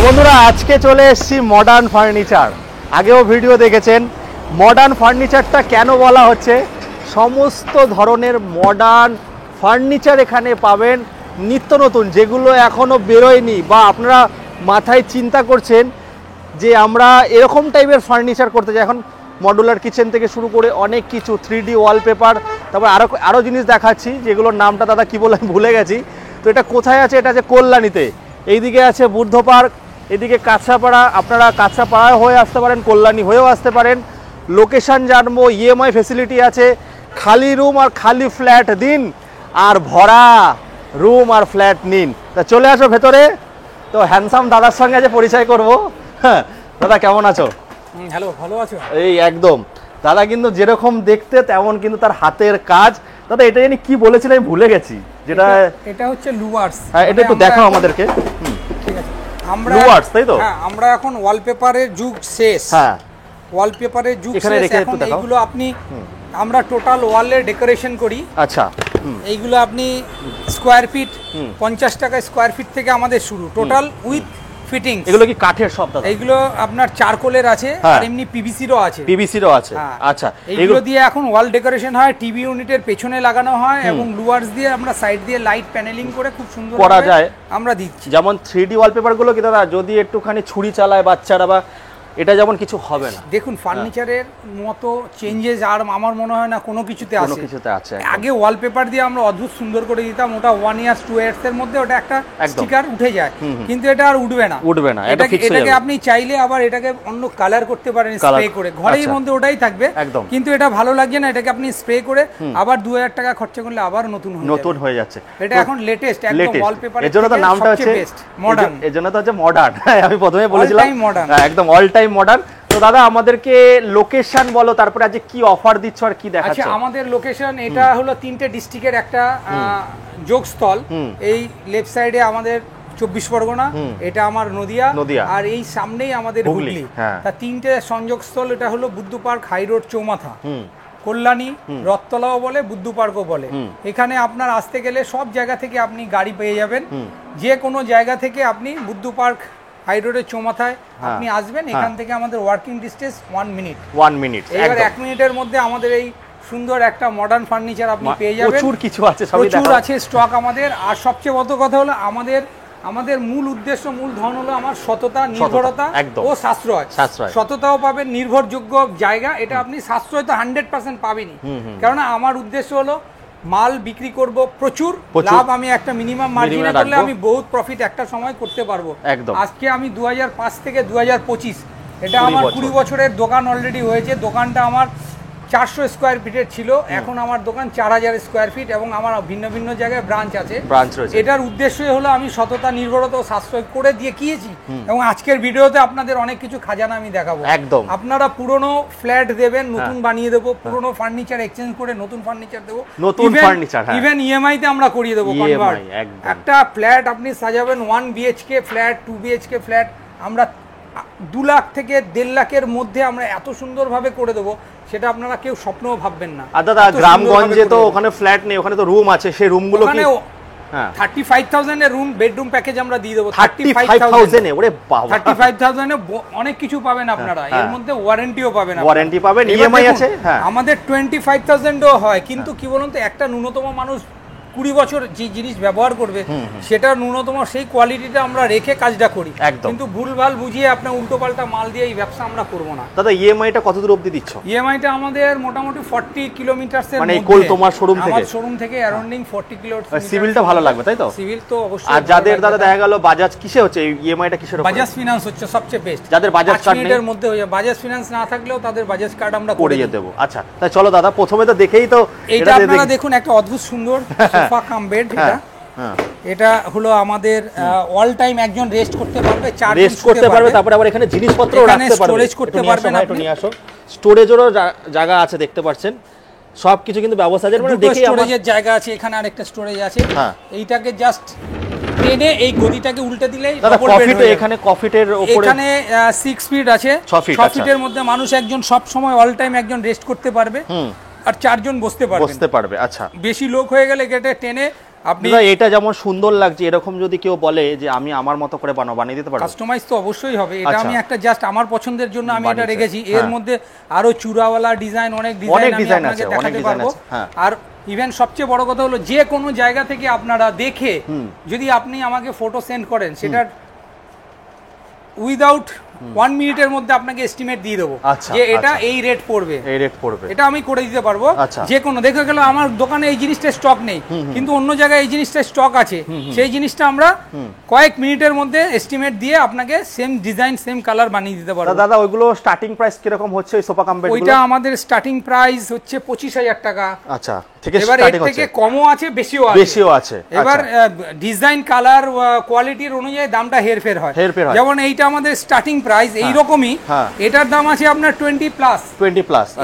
বন্ধুরা আজকে চলে এসেছি মডার্ন ফার্নিচার। আগেও ভিডিও দেখেছেন। মডার্ন ফার্নিচারটা কেন বলা হচ্ছে, সমস্ত ধরনের মডার্ন ফার্নিচার এখানে পাবেন, নিত্য নতুন, যেগুলো এখনও বেরোয়নি বা আপনারা মাথায় চিন্তা করছেন যে আমরা এরকম টাইপের ফার্নিচার করতে চাই। এখন মডুলার কিচেন থেকে শুরু করে অনেক কিছু, 3D ওয়ালপেপার, তারপর আরও জিনিস দেখাচ্ছি যেগুলোর নামটা দাদা কী বলে আমি ভুলে গেছি। তো এটা কোথায় আছে? এটা আছে কল্যাণীতে। এইদিকে আছে বুদ্ধ পার্ক, এদিকে কাঁচরাপাড়া। আপনারা কাঁচরাপাড়ায় হয়ে আসতে পারেন, কল্যাণী হয়েও আসতে পারেন। লোকেশান জানবো, ইএমআই ফেসিলিটি আছে। খালি রুম আর খালি ফ্ল্যাট দিন, আর ভরা রুম আর ফ্ল্যাট নিন। তা চলে আসো ভেতরে। তো হ্যান্ডসাম দাদার সঙ্গে আজ পরিচয় করব। হ্যাঁ দাদা, কেমন আছো? হ্যালো, ভালো আছো? এই একদম। দাদা কিন্তু যেরকম দেখতে তেমন কিন্তু তার হাতের কাজ। দাদা এটা জানি কি বলেছিলেন, আমি ভুলে গেছি। যেটা এটা হচ্ছে লুয়ার্স। হ্যাঁ, এটা একটু দেখাও আমাদেরকে। ঠিক আছে, আমরা লুয়ার্স, তাই তো? হ্যাঁ, আমরা এখন ওয়ালপেপারের যুগ শেষ। হ্যাঁ, ওয়ালপেপারের যুগ এখানে শেষ। রেখে এখন একটু দেখাও। এইগুলো আপনি, আমরা টোটাল ওয়ালে ডেকোরেশন করি। আচ্ছা। এইগুলো আপনি স্কোয়ার ফিট 50 টাকা স্কোয়ার ফিট থেকে আমাদের শুরু, টোটাল উইথ ফিটিংস। এগুলো কি কাঠের সব দাদা? এইগুলো আপনার চারকোলের আছে, আর এমনি পিভিসিরও আছে। পিভিসিরও আছে, আচ্ছা। এইগুলো দিয়ে এখন ওয়াল ডেকোরেশন হয়, টিভি ইউনিটের পেছনে লাগানো হয়, এবং লুয়ার্স দিয়ে আমরা সাইড দিয়ে লাইট প্যানেলিং করে খুব সুন্দর করা যায়। আমরা দিচ্ছি। যেমন 3D ওয়ালপেপার গুলো কি দাদা, যদি একটুখানি ছুরি চালায় বাচ্চারা, বা এটা যেমন কিছু হবে না। দেখুন, ফার্নিচারের মতো চেঞ্জেস আর আমার মনে হয় না কোনো কিছুতে আছে। আগে ওয়ালপেপার দিয়ে আমরা অদ্ভুত সুন্দর করে দিতাম, ওটা 1 ইয়ার্স 2 ইয়ার্স এর মধ্যে ওটা একটা স্টিকার উঠে যায়, কিন্তু এটা আর উঠবে না। এটাকে আপনি চাইলে আবার এটাকে অন্য কালার করতে পারেন স্প্রে করে, ঘরের মধ্যে ওটাই থাকবে, কিন্তু এটা ভালো লাগছে না, এটাকে আপনি স্প্রে করে আবার 2000 টাকা খরচা করলে আবার নতুন হয়ে যাচ্ছে। এটা এখন লেটেস্ট একদম ওয়ালপেপার। এর জন্য তো নামটা হচ্ছে মডার্ন। এর জন্য তো হচ্ছে মডার্ন। আমি প্রথমে বলেছিলাম মডার্ন, একদম অল টাইম মডার্ন। তো দাদা আমাদেরকে লোকেশন বলো, তারপরে আজকে কি অফার দিচ্ছ আর কি দেখাচ্ছ? আচ্ছা, আমাদের লোকেশন এটা হলো 3টে ডিস্ট্রিক্টের একটা যোগস্থল। এই লেফট সাইডে আমাদের 24 পরগনা, এটা আমার নদিয়া, আর এই সামনেই আমাদের হুগলি। তা 3টে সংযোগস্থল, এটা হলো বুদ্ধ পার্ক, হাই রোড, চৌমাথা, কল্যাণী, রথতলাও বলে, বুদ্ধ পার্কও বলে। এখানে আপনার আসতে গেলে সব জায়গা থেকে আপনি গাড়ি পেয়ে যাবেন। যে কোনো জায়গা থেকে আপনি বুদ্ধ পার্ক, হাই রোডের চৌমাথায় আপনি আসবেন। এখান থেকে আমাদের ওয়ার্কিং ডিস্টেন্স 1 মিনিট। এবার 1 মিনিটের মধ্যে আমাদের এই সুন্দর একটা মডার্ন ফার্নিচার আপনি পেয়ে যাবেন। প্রচুর কিছু আছে, প্রচুর আছে স্টক আমাদের। আর সবচেয়ে বড় কথা হলো আমাদের মূল উদ্দেশ্য, মূল ধন হলো আমার সততা, নির্ভরতা ও সাশ্রয়। সততাও পাবেন, নির্ভরযোগ্য জায়গা। এটা আপনি সাশ্রয় তো 100% পাবেনই, কারণ আমার উদ্দেশ্য হলো মাল বিক্রি করব প্রচুর, লাভ আমি একটা মিনিমাম মার্জিনে করলে আমি বহুত প্রফিট একটা সময় করতে পারবো। আজকে আমি 2005 থেকে 2025, এটা আমার 20 বছরের দোকান অলরেডি হয়েছে। দোকানটা আমার 400 স্কোয়ার ফিটের ছিল, এখন আমার দোকান 4000 স্কোয়ার ফিট, এবং আমার ভিন্ন ভিন্ন জায়গায় ব্রাঞ্চ আছে। এটার উদ্দেশ্যই হলো আমি সততা, নির্ভরতা ও সাশ্রয় করে দিয়ে গিয়েছি, এবং আজকের ভিডিওতে আপনাদের অনেক কিছু খাজানা আমি দেখাবো। একদম আপনারা পুরনো ফ্ল্যাট দেবেন, নতুন বানিয়ে দেবো, পুরনো ফার্নিচার এক্সচেঞ্জ করে নতুন ফার্নিচার দেবো, ইভেন ইএমআই তে আমরা করিয়ে দেবো কনভার্ট। একটা ফ্ল্যাট আপনি সাজাবেন 1 BHK ফ্ল্যাট, 2 BHK ফ্ল্যাট, আমরা 2 লাখ থেকে 1.5 লাখের মধ্যে আমরা এত সুন্দরভাবে করে দেবো, সেটা আপনারা কেউ স্বপ্নও ভাববেন না। আর দাদা গ্রামগঞ্জে তো ওখানে ফ্ল্যাট নেই, ওখানে তো রুম আছে, সেই রুমগুলো কি 35,000 এর রুম বেডরুম প্যাকেজ আমরা দিয়ে দেবো। 35,000 এ? ওরে বাবা, 35,000 এ অনেক কিছু পাবেন আপনারা। এর মধ্যে ওয়ারেন্টিও পাবেন, ইএমআই আছে। আমাদের 25,000ও হয়, কিন্তু কি বলুন তো, একটা ন্যূনতম মানুষ 20 বছর যে জিনিস ব্যবহার করবে, সেটা ন্যূনতম সেই কোয়ালিটিটা আমরা রেখে কাজটা করি, কিন্তু ভুলভাল বুঝিয়ে আপনার উল্টো পাল্টা মাল দিয়ে এই ব্যবসা আমরা করবো না। দাদা ইএমআইটা কত দূর অবধি দিচ্ছ? ইএমআইটা আমাদের মোটামুটি 40 কিলোমিটারসের মধ্যে, মানে তোমার শোরুম থেকে অ্যারাউন্ডিং 40 কিলোমিটার। সিভিলটা ভালো লাগবে, তাই তো? সিভিল তো অবশ্যই। আর যাদের দাদা দেখা গেল বাজাজ, কিসে হচ্ছে ইএমআইটা, কিসের উপর? বাজাজ ফিনান্স হচ্ছে সবচেয়ে বেস্ট। যাদের বাজাজ কার্ড নেই, এর মধ্যে হয়ে যায়। বাজাজ ফিনান্স না থাকলেও তাদের বাজাজ কার্ড আমরা করিয়ে দেব। আচ্ছা, তাই চলো দাদা, প্রথমে তো দেখেই তো এটা আপনারা দেখুন, একটা অদ্ভুত সুন্দর সোফা কাম বেড। এটা হলো আমাদের অল টাইম একজন রেস্ট করতে পারবে, রেস্ট করতে পারবে, তারপরে আবার এখানে জিনিসপত্র রাখতে পারবে, স্টোরেজ করতে পারবেন। আপনি নিয়ে আসো, স্টোরেজেরও জায়গা আছে, দেখতে পাচ্ছেন সবকিছু কিন্তু ব্যবস্থা আছে। মানে দেখি স্টোরেজের জায়গা আছে, এখানে আরেকটা স্টোরেজ আছে। এইটাকে জাস্ট টেনে এই গদিটাকে উল্টে দিলেই ডাবল বেড হয়ে এখানে কফিটের উপরে, এখানে 6 ফিট আছে, 6 ফিটের মধ্যে মানুষ একজন সব সময় অল টাইম একজন রেস্ট করতে পারবে, আর 4 জন বসতে পারবে। আচ্ছা, বেশি লোক হয়ে গেলে গেটে টেনে আপনি এটা যেমন সুন্দর লাগছে, এরকম যদি কেউ বলে যে আমি আমার মতো করে বানিয়ে দিতে পারবো, কাস্টমাইজ তো অবশ্যই হবে। এটা আমি একটা জাস্ট আমার পছন্দের জন্য আমি এটা রেখেছি। এর মধ্যে আরো চূড়াওয়ালা ডিজাইন, অনেক ডিজাইন আছে, অনেক ডিজাইন আছে। আর ইভেন সবচেয়ে বড় কথা হলো যে কোনো জায়গা থেকে আপনারা দেখে যদি আপনি আমাকে ফটো সেন্ড করেন, সেটার উইদাউট 1 মিনিটের মধ্যে আপনাকে এস্টিমেট দিয়ে দেবো যে এটা এই রেট পড়বে, এটা আমি করে দিতে পারবো। যে কোনো দেখা গেল আমার দোকানে এই জিনিসটা স্টক নেই, কিন্তু অন্য জায়গায় এই জিনিসটা স্টক আছে, সেই জিনিসটা আমরা কয়েক মিনিটের মধ্যে এস্টিমেট দিয়ে আপনাকে সেম ডিজাইন সেম কালার বানিয়ে দিতে পারবো। দাদা ওইগুলো স্টার্টিং প্রাইস কিরকম হচ্ছে ওই সোফা কাম বেড? ওইটা আমাদের স্টার্টিং প্রাইস হচ্ছে 25,000 টাকা। আচ্ছা, এবার এর থেকে কমও আছে, বেশিও আছে। এবার ডিজাইন কালার কোয়ালিটির অনুযায়ী দামটা হেরফের হয়। যেমন এইটা আমাদের স্টার্টিং প্রাইস এইরকমই, এটার দাম আছে আপনার 20+।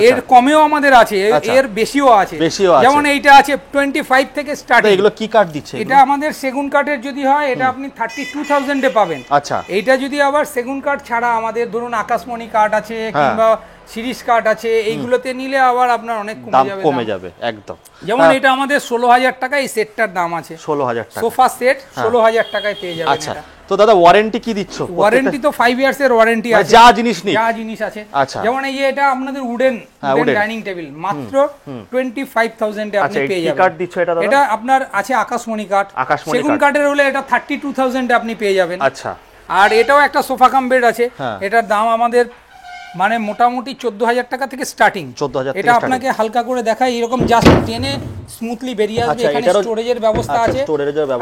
এর কমেও আমাদের আছে, এর বেশিও আছে। যেমন এইটা আছে 25 থেকে স্টার্টিং। এগুলো কি কাঠ দিচ্ছে? এটা আমাদের সেগুন কাঠের যদি হয় এটা আপনি 32,000 এ পাবেন। আচ্ছা, এইটা যদি আবার সেগুন কাঠ ছাড়া আমাদের ধরুন আকাশমণি কাঠ আছে কিংবা সিরিজ কাঠ আছে, এইগুলোতে নিলে আবার আপনার অনেক কমে যাবে একদম। যেমন এটা আমাদের 16,000 টাকা এই সেটটার দাম আছে। 16,000 টাকা সোফা সেট 16,000 টাকায় পেয়ে যাবেন। আচ্ছা, তো দাদা ওয়ারেন্টি কি দিচ্ছ? ওয়ারেন্টি তো 5 ইয়ার্স এর ওয়ারেন্টি আছে, যা জিনিস আছে। আচ্ছা, যেমন এই যে এটা আপনাদের উডেন ডাইনিং টেবিল মাত্র 25,000 এ আপনি পেয়ে যাবেন। কি কাঠ দিচ্ছ এটা দাদা? এটা আপনার আছে আকাশমণি কাঠ। সেগুন কাঠের হলে এটা 32,000 এ আপনি পেয়ে যাবেন। আচ্ছা, আর এটাও একটা সোফা কাম বেড আছে, এটার দাম আমাদের মানে মোটামুটি 14,000 টাকা থেকে স্টার্টিং। 14,000। এটা আপনাকে হালকা করে দেখাই, এরকম জাস্ট টেনে স্মুথলি বেরিয়ে আসবে। এখানে স্টোরেজের ব্যবস্থা আছে,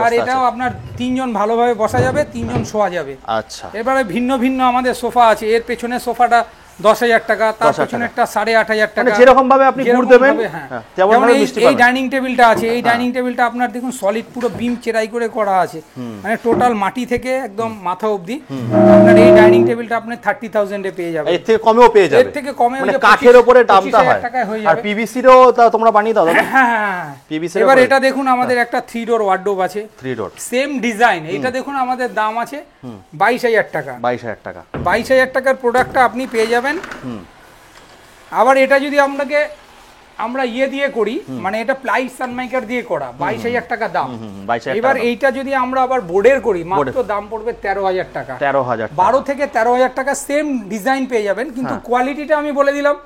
আর এটাও আপনার 3 জন ভালোভাবে বসা যাবে, 3 জন শোয়া যাবে। আচ্ছা, এবারে ভিন্ন ভিন্ন আমাদের সোফা আছে। এর পেছনে সোফাটা 10,000 টাকা, তার পেছনে একটা 8,500 টাকা, যেরকম ভাবে আপনি ঘুর দেবেন। যেমন এই ডাইনিং টেবিলটা আছে, এই ডাইনিং টেবিলটা আপনার দেখুন সলিড পুরো বিম চেরাই করে করা আছে, মানে টোটাল মাটি থেকে একদম মাথা অবধি। আপনার এই ডাইনিং টেবিলটা আপনি 30,000 এ পেয়ে যাবেন। এর থেকে কমেও পেয়ে যাবেন। এর থেকে কমে মানে কাঠের উপরে দামটা হয়। আর পিভিসিরও তোমরা বানিয়ে দাও দাদা? হ্যাঁ, পিভিসি। এবার এটা দেখুন আমাদের একটা 3 ডোর ওয়ার্ডরোব আছে, 3 ডোর সেম ডিজাইন। এটা দেখুন আমাদের দাম আছে 22,000 টাকা। 22,000 টাকা। 22,000 টাকার প্রোডাক্টটা আপনি পেয়ে যাবেন। আবার এটা যদি আমরা দিয়ে করি, মানে এটা প্লাই সানমাইকার দিয়ে করা, 22,000 টাকা দাম। এবার এইটা যদি আমরা আবার বোর্ডের করি, মাত্র দাম পড়বে 13,000 টাকা। 12 থেকে 13,000 টাকা সেম ডিজাইন পেয়ে যাবেন, কিন্তু কোয়ালিটিটা আমি বলে দিলাম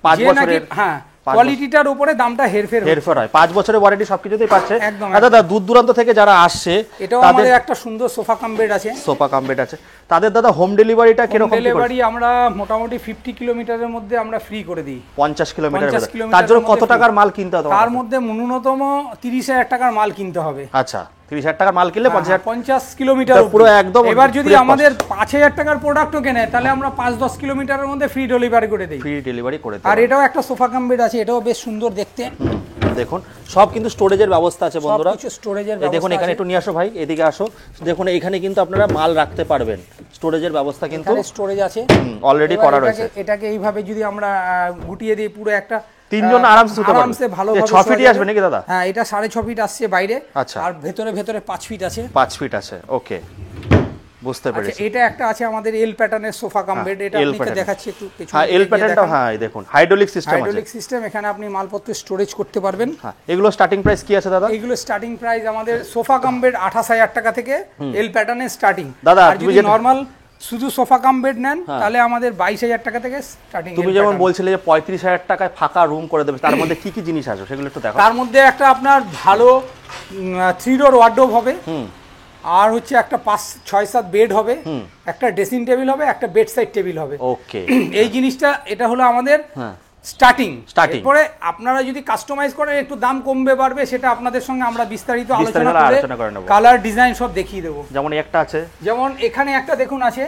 5 বছরের। হ্যাঁ, কোয়ালিটিটার উপরে দামটা হেরফের হয়। 5 বছরের ওয়ারেন্টি সবকিছুতেই পাচ্ছে। দাদা দূর দূরান্ত থেকে যারা আসছে, এটাও আমাদের একটা সুন্দর সোফা কাম বেড আছে। তাদের দাদা হোম ডেলিভারিটা কিরকম? ডেলিভারি আমরা মোটামুটি 50 কিলোমিটারের মধ্যে আমরা ফ্রি করে দিই। 50 কিলোমিটার। তার জন্য কত টাকার মাল কিনতে হবে? তার মধ্যে ন্যূনতম 30,000 টাকার মাল কিনতে হবে। আচ্ছা, 30,000 টাকার মাল কিনলে 50 কিলোমিটার পুরো একদম। এবার যদি আমাদের 5,000 টাকার প্রোডাক্টও কেনে, তাহলে আমরা 5-10 কিলোমিটারের মধ্যে ফ্রি ডেলিভারি করে দিই। আর এটাও একটা সোফা কাম বেড আছে, এটাও বেশ সুন্দর দেখতে। দেখুন সব কিন্তু স্টোরেজের ব্যবস্থা আছে বন্ধুরা। স্টোরেজের ব্যবস্থা দেখুন, এখানে একটু নিয়ে আসো ভাই, এদিকে আসো। দেখুন এখানে কিন্তু আপনারা মাল রাখতে পারবেন, স্টোরেজের ব্যবস্থা কিন্তু স্টোরেজ আছে অলরেডি করা রয়েছে। এটাকে এইভাবে যদি আমরা গুটিয়ে দিই, পুরো একটা 3 জন আরামসে ভালোভাবে 6 ফিটই আসবে নাকি দাদা? হ্যাঁ, এটা 6.5 ফিট আসছে বাইরে। আচ্ছা, আর ভেতরে 5 ফিট আছে। 5 ফিট আছে, ওকে, বুঝতে পেরেছি। এটা একটা আছে আমাদের এল প্যাটার্নের সোফা কাম বেড, এটা আপনাকে দেখাচ্ছি একটু পেছনে। হ্যাঁ, এল প্যাটার্নটা, হ্যাঁ দেখুন হাইড্রোলিক সিস্টেম। এখানে আপনি মালপত্র স্টোরেজ করতে পারবেন। হ্যাঁ, এগুলো স্টার্টিং প্রাইস কি আছে দাদা? এগুলো স্টার্টিং প্রাইস আমাদের সোফা কাম বেড 28,000 টাকা থেকে এল প্যাটার্নের স্টার্টিং। দাদা আর যদি নরমাল শুধু সোফা কাম বেড নেন, তাহলে আমাদের 22,000 টাকা থেকে স্টার্টিং। তুমি যেমন বলছিলে যে 35,000 টাকায় ফাঁকা রুম করে দেবে, তার মধ্যে কি কি জিনিস আছে সেগুলো একটু দেখো। তার মধ্যে একটা আপনার ভালো 3 ডোর ওয়ার্ডরোব হবে, আর হচ্ছে একটা 5-6-7 বেড হবে, একটা ড্রেসিং টেবিল হবে, একটা বেড সাইড টেবিল হবে। ওকে, এই জিনিসটা এটা হলো আমাদের স্টার্টিং। এরপরে আপনারা যদি কাস্টমাইজ করেন, একটু দাম কমবে বাড়বে, সেটা আপনাদের সঙ্গে আমরা বিস্তারিত আলোচনা করে নেব। কালার ডিজাইন সব দেখিয়ে দেবো। যেমন একটা আছে, যেমন এখানে একটা দেখুন আছে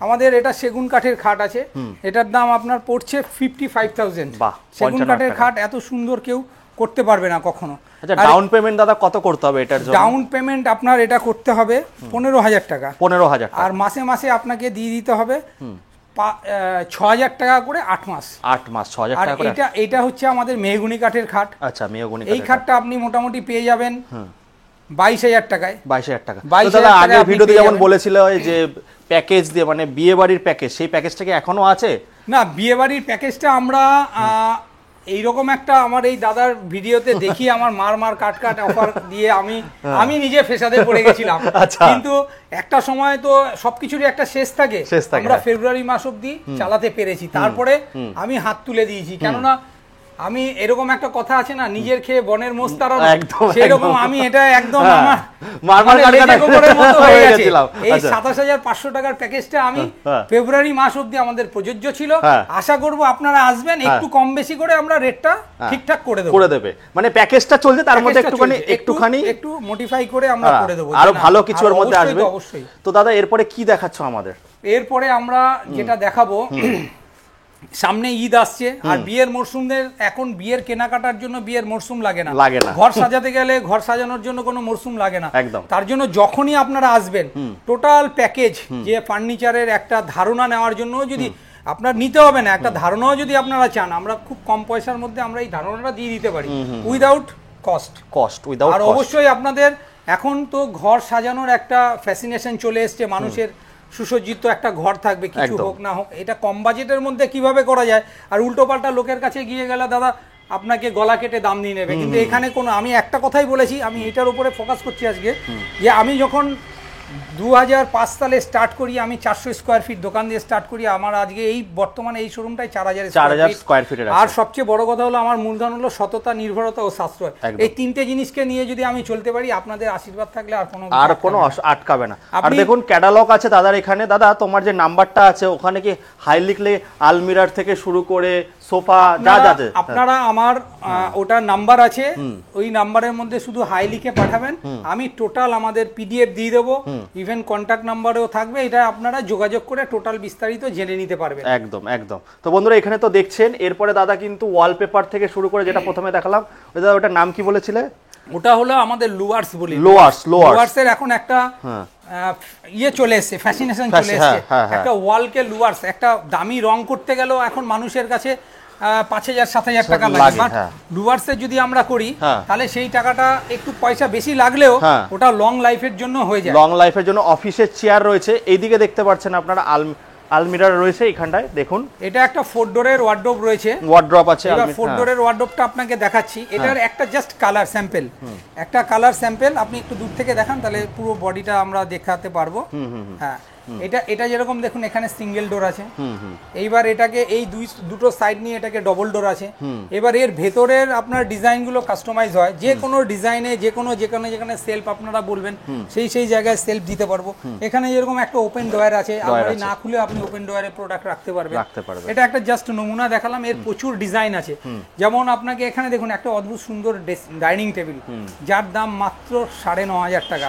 আমাদের, এটা সেগুন কাঠের খাট আছে। এটার দাম আপনার পড়ছে 55,000। সেগুন কাঠের খাট এত সুন্দর কেউ করতে পারবে না কখনো। আচ্ছা, ডাউন পেমেন্ট দাদা কত করতে হবে এটার জন্য? ডাউন পেমেন্ট আপনার এটা করতে হবে 15,000 টাকা। 15,000 টাকা। আর মাসে মাসে আপনাকে দিয়ে দিতে হবে 6,000 টাকা করে 8 মাস। 8 মাস 6,000 টাকা করে। এটা হচ্ছে আমাদের মেহগুনি কাঠের খাট। আচ্ছা, মেহগুনি এই খাটটা আপনি মোটামুটি পেয়ে যাবেন 22,000 টাকায়। 22,000 টাকা। তো দাদা আগের ভিডিওতে যেমন বলেছিল যে প্যাকেজ দিয়ে, মানে বিয়ে বাড়ির প্যাকেজ, সেই প্যাকেজটা কি এখনো আছে? না, বিয়ে বাড়ির প্যাকেজটা আমরা এইরকম একটা আমার এই দাদার ভিডিওতে দেখি আমার মার কাট অফার দিয়ে আমি নিজে ফেসাদে পড়ে গেছিলাম। কিন্তু একটা সময় তো সবকিছুরই একটা শেষ থাকে, আমরা ফেব্রুয়ারি মাস অবধি চালাতে পেরেছি, তারপরে আমি হাত তুলে দিয়েছি। কেননা আমি এরকম একটা কথা আছে না, নিজের খেয়ে বনের মোষ তাড়ানো, সেরকম আমি এটা একদম আমার মতো হয়ে গেছে। এই 27,500 টাকার প্যাকেজটা আমি ফেব্রুয়ারি মাস অবধি আমাদের প্রযোজ্য ছিল। আশা করব আপনারা আসবেন, একটু কম বেশি করে আমরা রেটটা ঠিকঠাক করে দেবে। মানে প্যাকেজটা চলছে, তার মধ্যে একটু মডিফাই করে আমরা করে দেবো, আরো ভালো কিছু এর মধ্যে আসবে। অবশ্যই। তো দাদা এরপরে কি দেখাচ্ছ আমাদের? এরপরে আমরা যেটা দেখাবো, সামনে ঈদ আসছে, আর বিয়ের মরশুমের, এখন বিয়ের কেনাকাটার জন্য বিয়ের মরশুম লাগে না, ঘর সাজাতে গেলে ঘর সাজানোর জন্য কোনো মরশুম লাগে না। তার জন্য যখনই আপনারা আসবেন, টোটাল প্যাকেজ যে ফার্নিচারের একটা ধারণা নেওয়ার জন্য, যদি আপনার নিতে হবে না, একটা ধারণাও যদি আপনারা চান, আমরা খুব কম পয়সার মধ্যে আমরা এই ধারণাটা দিয়ে দিতে পারি, উইদাউট কস্ট। আর অবশ্যই আপনাদের এখন তো ঘর সাজানোর একটা ফ্যাসিনেশন চলে এসছে, মানুষের সুসজ্জিত একটা ঘর থাকবে, কিছু হোক না হোক, এটা কম বাজেটের মধ্যে কিভাবে করা যায়। আর উল্টো পাল্টা লোকের কাছে গিয়ে গেলে দাদা আপনাকে গলা কেটে দাম নিয়ে নেবে, কিন্তু এখানে কোনো, আমি একটা কথাই বলেছি, আমি এটার উপরে ফোকাস করছি আজকে, যে আমি যখন 2005 সালে স্টার্ট করি, আমি 400 স্কোয়ার ফিট দোকান দিয়ে স্টার্ট করি, আমার আজকে এই বর্তমানে এই শোরুমটাই 4000 স্কোয়ার ফিট। আর সবচেয়ে বড় কথা হলো আমার মূলধন হলো সততা, নির্ভরতা ও সাশ্রয়। এই তিনটে জিনিসকে নিয়ে যদি আমি চলতে পারি, আপনাদের আশীর্বাদ থাকলে আর কোনো আটকাবে না। আর দেখুন ক্যাটালগ আছে দাদার এখানে। দাদা তোমার যে নাম্বারটা আছে, ওখানে কি হাই লিখলে আলমিরার থেকে শুরু করে সোফা যা যা আছে, আপনারা আমার ওটা নাম্বার আছে, ওই নাম্বারের মধ্যে শুধু হাই লিখে পাঠাবেন, আমি টোটাল আমাদের পিডিএফ দিয়ে দেবো, ইভেন কন্ট্যাক্ট নাম্বারেও থাকবে, এটা আপনারা যোগাযোগ করে টোটাল বিস্তারিত জেনে নিতে পারবেন। একদম। তো বন্ধুরা এখানে তো দেখছেন, এরপরে দাদা কিন্তু ওয়ালপেপার থেকে শুরু করে, যেটা প্রথমে দেখালাম, দাদা ওটার নাম কি বলেছিলে? ওটা হলো আমাদের লুয়ার্স বলি, লুয়ার্সের এখন একটা ইয়ে চলে এসেছে, ফ্যাসিনেশন চলে এসেছে, একটা ওয়ালকে লুয়ার্স, একটা দামি রং করতে গেলেও এখন মানুষের কাছে 5,000-7,000 টাকা লাগে, বাট ডুয়ার্সে যদি আমরা করি তাহলে সেই টাকাটা একটু পয়সা বেশি লাগলেও ওটা লং লাইফের জন্য হয়ে যায়। লং লাইফের জন্য অফিসের চেয়ার রয়েছে, এইদিকে দেখতে পাচ্ছেন আপনারা আলমিরার রয়েছে, এখানটায় দেখুন, এটা একটা 4 ডোরের ওয়ার্ডরোব রয়েছে, ওয়ার্ডরোব আছে। এবার 4 ডোরের ওয়ার্ডরোবটা আপনাকে দেখাচ্ছি, এটার একটা জাস্ট কালার স্যাম্পল, একটা কালার স্যাম্পল, আপনি একটু দূর থেকে দেখান, তাহলে পুরো বডিটা আমরা দেখাতে পারবো। হ্যাঁ, এটা যেরকম দেখুন, এখানে সিঙ্গেল ডোর আছে, এইবার এটাকে এই দুটো সাইড নিয়ে এটাকে ডবল ডোর আছে। এবার এর ভেতরের আপনার ডিজাইনগুলো কাস্টমাইজ হয়, যে কোনো ডিজাইনে, যেখানে সেলফ আপনারা বলবেন সেই জায়গায় সেলফ দিতে পারবো। এখানে যেরকম একটা ওপেন ডয়ার আছে, আপনি না খুলে আপনি ওপেন ডয়ারে প্রোডাক্ট রাখতে পারবেন। এটা একটা জাস্ট নমুনা দেখালাম, এর প্রচুর ডিজাইন আছে। যেমন আপনাকে এখানে দেখুন একটা অদ্ভুত সুন্দর ডাইনিং টেবিল, যার দাম মাত্র 9,500 টাকা।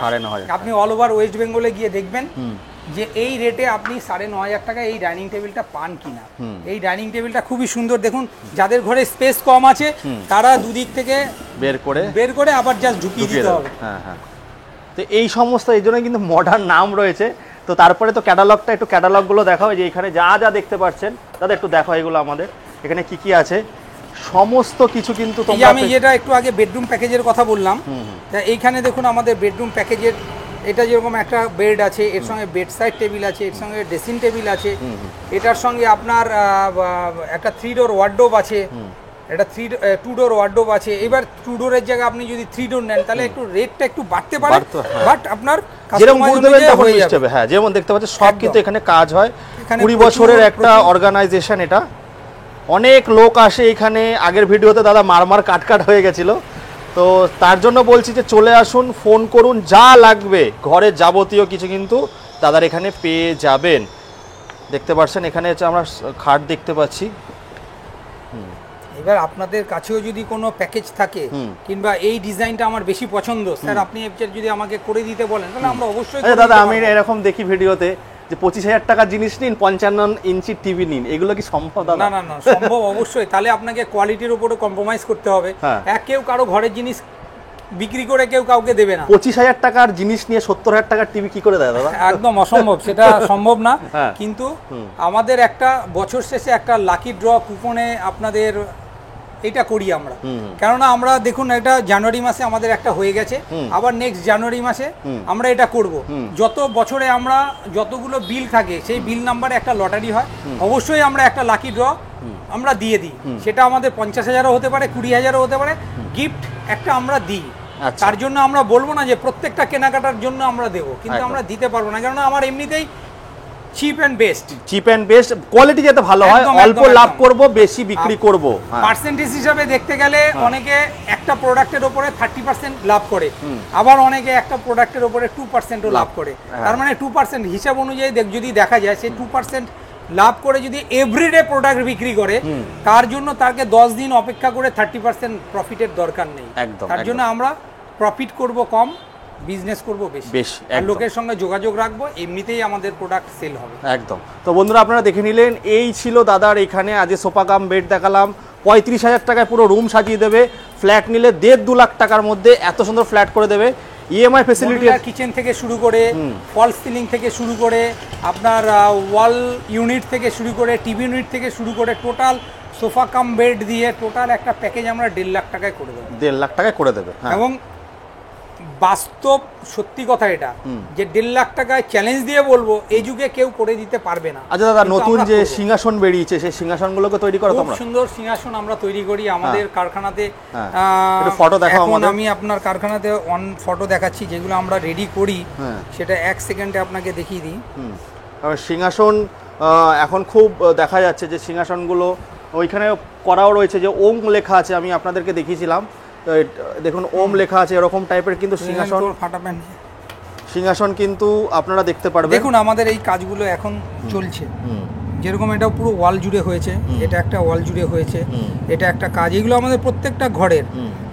আপনি অল ওভার ওয়েস্ট বেঙ্গলে গিয়ে দেখবেন যে এই রেটে আপনি 9,500 টাকা এই ডাইনিং টেবিলটা পান কিনা। এই ডাইনিং টেবিলটা খুবই সুন্দর, দেখুন যাদের ঘরে স্পেস কম আছে তারা দুদিক থেকে বের করে আবার জাস্ট ঢুকিয়ে দিতে হবে। তো এই সমস্ত, এই জন্য কিন্তু মডার্ন নাম রয়েছে। তো তারপরে তো ক্যাটালগটা, একটু ক্যাটালগগুলো দেখাও, যে এখানে যা যা দেখতে পাচ্ছেন দাদা একটু দেখো এগুলো আমাদের এখানে কি কি আছে, সমস্ত কিছু কিন্তু তোমরা, আমি যেটা একটু আগে বেডরুম প্যাকেজের কথা বললাম, এইখানে দেখুন আমাদের বেডরুম প্যাকেজের, এটা যেরকম একটা বেড আছে, এর সঙ্গে বেড সাইড টেবিল আছে, এর সঙ্গে ড্রেসিং টেবিল আছে, এটার সঙ্গে আপনার একটা 3 ডোর ওয়ার্ডরোব আছে, এটা 2 ডোর ওয়ার্ডরোব আছে। এবার 2 ডোরের জায়গায় আপনি যদি 3 ডোর নেন তাহলে একটু রেটটা একটু বাড়তে পারে, বাট আপনার যেমন দেখতে পাচ্ছেন সব কিন্তু এখানে কাজ হয়। 20 বছরের একটা অর্গানাইজেশন, এটা অনেক লোক আসে এখানে। আগের ভিডিওতে দাদা মারমার কাটকাট হয়ে গেছিল, তো তার জন্য বলছি যে চলে আসুন, ফোন করুন, যা লাগবে ঘরের যাবতীয় কিছু কিন্তু দাদার এখানে পেয়ে যাবেন। দেখতে পাচ্ছেন এখানে হচ্ছে আমরা খাট দেখতে পাচ্ছি। এবার আপনাদের কাছেও যদি কোনো প্যাকেজ থাকে, কিংবা এই ডিজাইনটা আমার বেশি পছন্দ স্যার, আপনি যদি আমাকে করে দিতে বলেন তাহলে আমরা অবশ্যই। দাদা আমি এরকম দেখি ভিডিওতে যে 25,000 টাকার জিনিস নিন, 55 ইঞ্চি টিভি নিন, এগুলো কি সম্ভব? না, সম্ভব অবশ্যই। তাহলে আপনাকে কোয়ালিটির উপরে কম্প্রোমাইজ করতে হবে। কেউ কারো ঘরের জিনিস বিক্রি করে কেউ কাউকে দেবে না। 25,000 টাকার জিনিস নিয়ে 70,000 টাকার টিভি কি করে দেয় দাদা? একদম অসম্ভব, সেটা সম্ভব না। কিন্তু আমাদের একটা বছর শেষে একটা লাকি ড্র কুপনে আপনাদের এটা করি আমরা, কেননা আমরা দেখুন এটা জানুয়ারি মাসে আমাদের একটা হয়ে গেছে, আবার নেক্সট জানুয়ারি মাসে আমরা এটা করব। যত বছরে আমরা যতগুলো বিল থাকে সেই বিল নাম্বারে একটা লটারি হয়, অবশ্যই আমরা একটা লাকি ড্র আমরা দিয়ে দিই, সেটা আমাদের 50,000ও হতে পারে, 20,000ও হতে পারে, গিফট একটা আমরা দিই। তার জন্য আমরা বলবো না যে প্রত্যেকটা কেনাকাটার জন্য আমরা দেবো, কিন্তু আমরা দিতে পারবো না, কারণ আমার এমনিতেই চিপ এন্ড বেস্ট, কোয়ালিটি যাতে ভালো হয়, অল্প লাভ করব, বেশি বিক্রি করব। পার্সেন্টেজ হিসাবে দেখতে গেলে অনেকে একটা প্রোডাক্টের উপরে 30% লাভ করে, আবার অনেকে একটা প্রোডাক্টের উপরে 2%ও লাভ করে। তার মানে 2% হিসাব অনুযায়ী যদি দেখা যায়, সেই 2% লাভ করে যদি এভরিডে প্রোডাক্ট বিক্রি করে, তার জন্য তাকে 10 দিন অপেক্ষা করে 30% প্রফিটের দরকার নেই। তার জন্য আমরা প্রফিট করব কম, বিজনেস করব বেশি, আর লোকের সঙ্গে যোগাযোগ রাখবো, এমনিতেই আমাদের প্রোডাক্ট সেল হবে। একদম। তো বন্ধুরা আপনারা দেখে নিলেন, এই ছিল দাদার এখানে আজ সোফা কাম বেড দেখালাম। 35,000 টাকায় পুরো রুম সাজিয়ে দেবে, ফ্ল্যাট নিলে 1.5-2 লাখ টাকার মধ্যে এত সুন্দর ফ্ল্যাট করে দেবে। ইএমআই ফ্যাসিলিটি, কিচেন থেকে শুরু করে, ফলস সিলিং থেকে শুরু করে, আপনার ওয়াল ইউনিট থেকে শুরু করে, টিভি ইউনিট থেকে শুরু করে, টোটাল সোফা কাম বেড দিয়ে টোটাল একটা প্যাকেজ আমরা 1.5 লাখ টাকায় করে দেবো। 1.5 লাখ টাকায় করে দেবে, এবং বাস্তব সত্যি কথা এটা, যে 1.5 লাখ টাকায় চ্যালেঞ্জ দিয়ে বলবো, এই যুগে কেউ করে দিতে পারবে না। আচ্ছা দাদা, নতুন যে সিংহাসন বেরিয়েছে, সেই সিংহাসনগুলোকে তৈরি করো তোমরা? খুব সুন্দর সিংহাসন আমরা তৈরি করি আমাদের কারখানাতে। ফটো দেখাও আমাদের। আমি আপনার কারখানাতে ফটো দেখাচ্ছি, যেগুলো আমরা রেডি করি, সেটা 1 সেকেন্ডে আপনাকে দেখিয়ে দিই। সিংহাসন এখন খুব দেখা যাচ্ছে যে সিংহাসনগুলো ওইখানে করাও রয়েছে, যে ওম লেখা আছে, আমি আপনাদেরকে দেখিয়েছিলাম, দেখুন ওম লেখা আছে, এরকম টাইপের কিন্তু সিংহাসন কিন্তু আপনারা দেখতে পারবেন। দেখুন আমাদের এই কাজগুলো এখন চলছে, যেরকম এটা পুরো ওয়াল জুড়ে হয়েছে, এটা একটা ওয়াল জুড়ে হয়েছে, এটা একটা কাজ, এগুলো আমাদের প্রত্যেকটা ঘরের।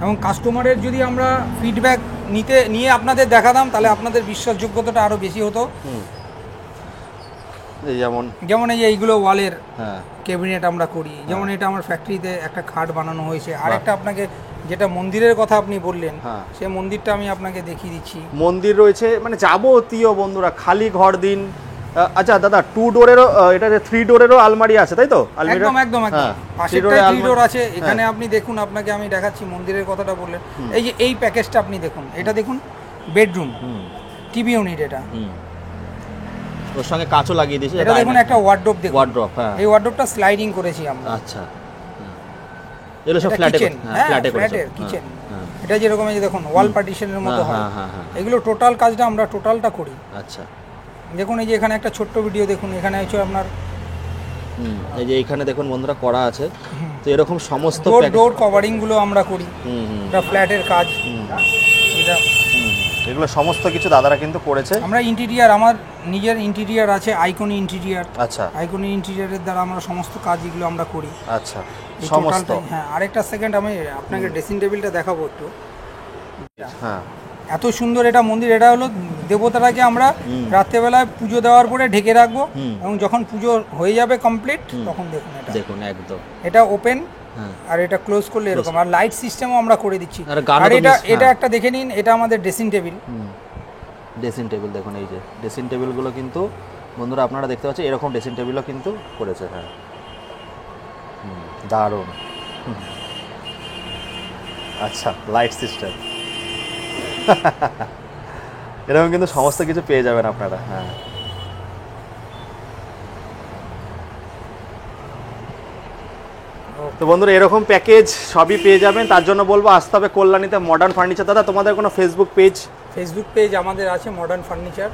এবং কাস্টমারের যদি আমরা ফিডব্যাক নিয়ে আপনাদের দেখাতাম, তাহলে আপনাদের বিশ্বাসযোগ্যতাটা আরো বেশি হতো। যেমন এই যে এইগুলো ওয়ালের ক্যাবিনেট আমরা করি, যেমন এটা আমার ফ্যাক্টরিতে একটা খাট বানানো হয়েছে। আর একটা আপনাকে যেটা মন্দিরের কথা আপনি বললেন, সেই মন্দিরটা আমি আপনাকে দেখিয়ে দিচ্ছি। মন্দির রয়েছে, মানে যাবতীয় বন্ধুরা খালি ঘর দিন। আচ্ছা দাদা, 2 ডোরেরও, এটা 3 ডোরেরও আলমারি আছে, তাই তো? একদম একদম একদম, পাশেরটাই 3 ডোর আছে। এখানে আপনি দেখুন, আপনাকে আমি দেখাচ্ছি, মন্দিরের কথাটা বললেন, এই যে এই প্যাকেজটা আপনি দেখুন, এটা দেখুন বেডরুম, টিভি ইউনিট, এটা ওর সঙ্গে কাচও লাগিয়ে দিয়েছে। এটা দেখুন একটা ওয়ার্ডরোব, দেখুন ওয়ার্ডরোব, এই ওয়ার্ডরোবটা স্লাইডিং করেছি আমরা। আচ্ছা, এগুলো সব ফ্ল্যাটের কিচেন। এটা যেরকম এই যে দেখুন ওয়াল পার্টিশনের মতো হয়, এগুলো টোটাল কাজটা আমরা টোটালটা করি। আচ্ছা, দেখুন এই যে এখানে একটা ছোট্ট ভিডিও দেখুন, এখানে হচ্ছে আপনার এই যে এখানে দেখুন বন্ধুরা করা আছে। তো এরকম সমস্ত ডোর কভারিং গুলো আমরা করি, এটা ফ্ল্যাটের কাজ। এটা এগুলো সমস্ত কিছু দাদারা কিন্তু করেছে। আমরা ইন্টেরিয়ার, আমার নিজের ইন্টেরিয়ার আছে, আইকনি ইন্টেরিয়ার। আচ্ছা, আইকনি ইন্টেরিয়ারের দ্বারা আমরা সমস্ত কাজ এগুলো আমরা করি। আচ্ছা, সমস্ত। হ্যাঁ, আরেকটা সেকেন্ড আমি আপনাকে ড্রেসিং টেবিলটা দেখাবো একটু। হ্যাঁ, এত সুন্দর এটা মন্দির। এটা হলো দেবতাটাকে আমরা রাত্রেবেলায় পুজো দেওয়ার পরে ঢেকে রাখবো, এবং যখন পুজো হয়ে যাবে কমপ্লিট, তখন দেখুন এটা দেখুন একদম এটা ওপেন, আর এটা ক্লোজ করলে এরকম। আর লাইট সিস্টেমও আমরা করে দিচ্ছি। আর এটা একটা দেখে নিন, এটা আমাদের ড্রেসিং টেবিল। ড্রেসিং টেবিল দেখুন, এই যে ড্রেসিং টেবিলগুলো কিন্তু বন্ধুরা আপনারা দেখতে পাচ্ছেন, এরকম ড্রেসিং টেবিলও কিন্তু করেছে। হ্যাঁ, দারুণ। আচ্ছা, লাইট সিস্টেম এরকম কিন্তু সমস্ত কিছু পেয়ে যাবেন আপনারা। হ্যাঁ, তো বন্ধুরা এরকম প্যাকেজ সবই পেয়ে যাবেন। তার জন্য বলবো আসতে হবে কল্যাণীতে মডার্ন ফার্নিচার। দাদা, তোমাদের কোনো ফেসবুক পেজ আমাদের আছে মডার্ন ফার্নিচার।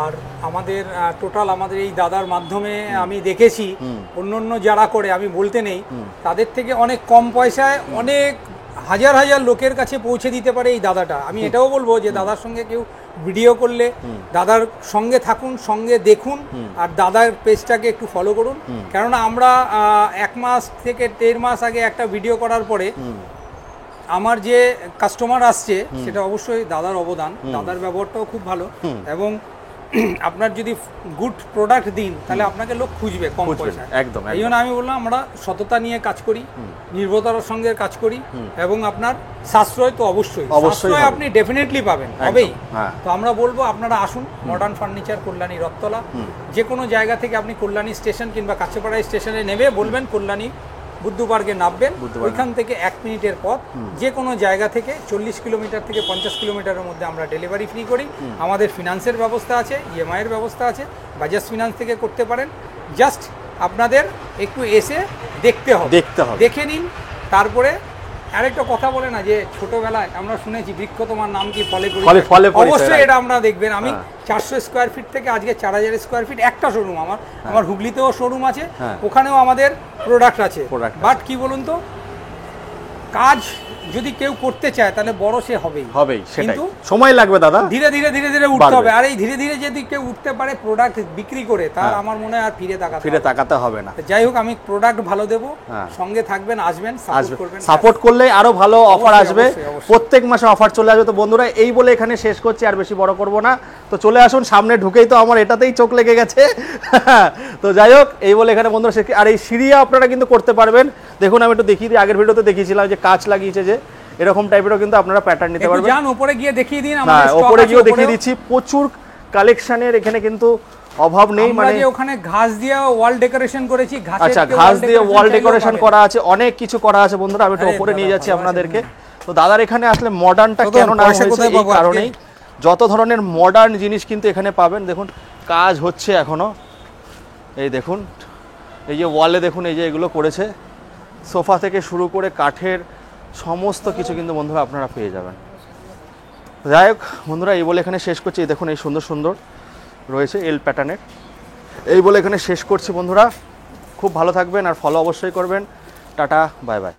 আর আমাদের টোটাল আমাদের এই দাদার মাধ্যমে আমি দেখেছি অন্য যারা করে, আমি বলতে নেই, তাদের থেকে অনেক কম পয়সায় অনেক হাজার হাজার লোকের কাছে পৌঁছে দিতে পারে এই দাদাটা। আমি এটাও বলবো যে দাদার সঙ্গে কেউ ভিডিও করলে দাদার সঙ্গে থাকুন, সঙ্গে দেখুন, আর দাদার পেজটাকে একটু ফলো করুন। কেননা আমরা 1 মাস থেকে 1.5 মাস আগে একটা ভিডিও করার পরে আমার যে কাস্টমার আসছে, সেটা অবশ্যই দাদার অবদান। দাদার ব্যবহারটাও খুব ভালো, এবং আপনার যদি গুড প্রোডাক্ট দিন, তাহলে আপনাকে লোক খুঁজবে কম পয়সায়। একদম। এই জন্য আমি বললাম, আমরা সততা নিয়ে কাজ করি, নির্ভরতার সঙ্গে কাজ করি, এবং আপনার সাশ্রয় তো অবশ্যই আপনি ডেফিনেটলি পাবেন, হবেই। তো আমরা বলবো আপনারা আসুন মডার্ন ফার্নিচার, কল্যাণী রথতলা। যে কোনো জায়গা থেকে আপনি কল্যাণী স্টেশন কিংবা কাছেপাড়া স্টেশনে নেমে বলবেন কল্যাণী বুদ্ধ পার্কে নামবেন, ওইখান থেকে 1 মিনিটের পথ। যে কোনো জায়গা থেকে 40 কিলোমিটার থেকে 50 কিলোমিটারের মধ্যে আমরা ডেলিভারি ফ্রি করি। আমাদের ফিনান্সের ব্যবস্থা আছে, ইএমআইয়ের ব্যবস্থা আছে, বাজাজ ফিনান্স থেকে করতে পারেন। জাস্ট আপনাদের একটু এসে দেখতে হবে, দেখে নিন। তারপরে আরেকটা কথা বলে না যে ছোটবেলায় আমরা শুনেছি বৃক্ষ তোমার নাম কি ফলে করি, অবশ্যই এটা আমরা দেখবেন। আমি 400 স্কোয়ার ফিট থেকে আজকে 4000 স্কোয়ার ফিট একটা শোরুম আমার হুগলিতেও শোরুম আছে, ওখানেও আমাদের প্রোডাক্ট আছে। বাট কি বলুন তো, কাজ যদি কেউ করতে চায় তাহলে বড় সে হবেই, কিন্তু সময় লাগবে দাদা, ধীরে ধীরে ধীরে ধীরে উঠতে হবে। আর এই ধীরে ধীরে যদি কেউ উঠতে পারে প্রোডাক্ট বিক্রি করে, তার আমার মনে হয় আর ফিরে তাকাতে হবে না। যাই হোক, আমি প্রোডাক্ট ভালো দেবো, সঙ্গে থাকবেন, আসবেন, সাপোর্ট করলে আরো ভালো অফার আসবে, প্রত্যেক মাসে অফার চলে আসবে। তো বন্ধুরা, এই বলে এখানে শেষ করছি, আর বেশি বড় করব না। তো চলে আসুন, সামনে ঢুকেই তো আমার এটাতেই চোখ লেগে গেছে। তো যাই হোক, এই বলে এখানে বন্ধুরা শেষ। আর এই সিঁড়ি আপনারা কিন্তু করতে পারবেন। দেখুন, আমি একটু দেখিয়ে দিই, আগের ভিডিওতে দেখিয়েছিলাম যে কাঁচ লাগিয়েছে, যে এরকম টাইপেরও কিন্তু আপনারা প্যাটার্ন নিতে পারবেন। যান উপরে গিয়ে দেখিয়ে দিন, আমরা উপরে গিয়ে দেখিয়ে দিচ্ছি। প্রচুর কালেকশনের এখানে কিন্তু অভাব নেই। মানে ওখানে ঘাস দিয়ে ওয়াল ডেকোরেশন করেছি, আচ্ছা, ঘাস দিয়ে ওয়াল ডেকোরেশন করা আছে, অনেক কিছু করা আছে বন্ধুরা। আমি একটু উপরে নিয়ে যাচ্ছি আপনাদেরকে। তো দাদার এখানে আসলে মডার্নটা কেন না হয়েছে এই কারণেই, যত ধরনের মডার্ন জিনিস কিন্তু এখানে পাবেন। দেখুন, কাজ হচ্ছে এখনো, এই দেখুন, এই যে ওয়ালে দেখুন, এই যে এগুলো করেছে, সোফা থেকে শুরু করে কাঠের সমস্ত কিছু কিন্তু বন্ধুরা আপনারা পেয়ে যাবেন। যাই হোক বন্ধুরা, এই বলে এখানে শেষ করছি। দেখুন, এই সুন্দর সুন্দর রয়েছে এল প্যাটার্নের। এই বলে এখানে শেষ করছি বন্ধুরা। খুব ভালো থাকবেন আর ফলো অবশ্যই করবেন। Tata, bye bye.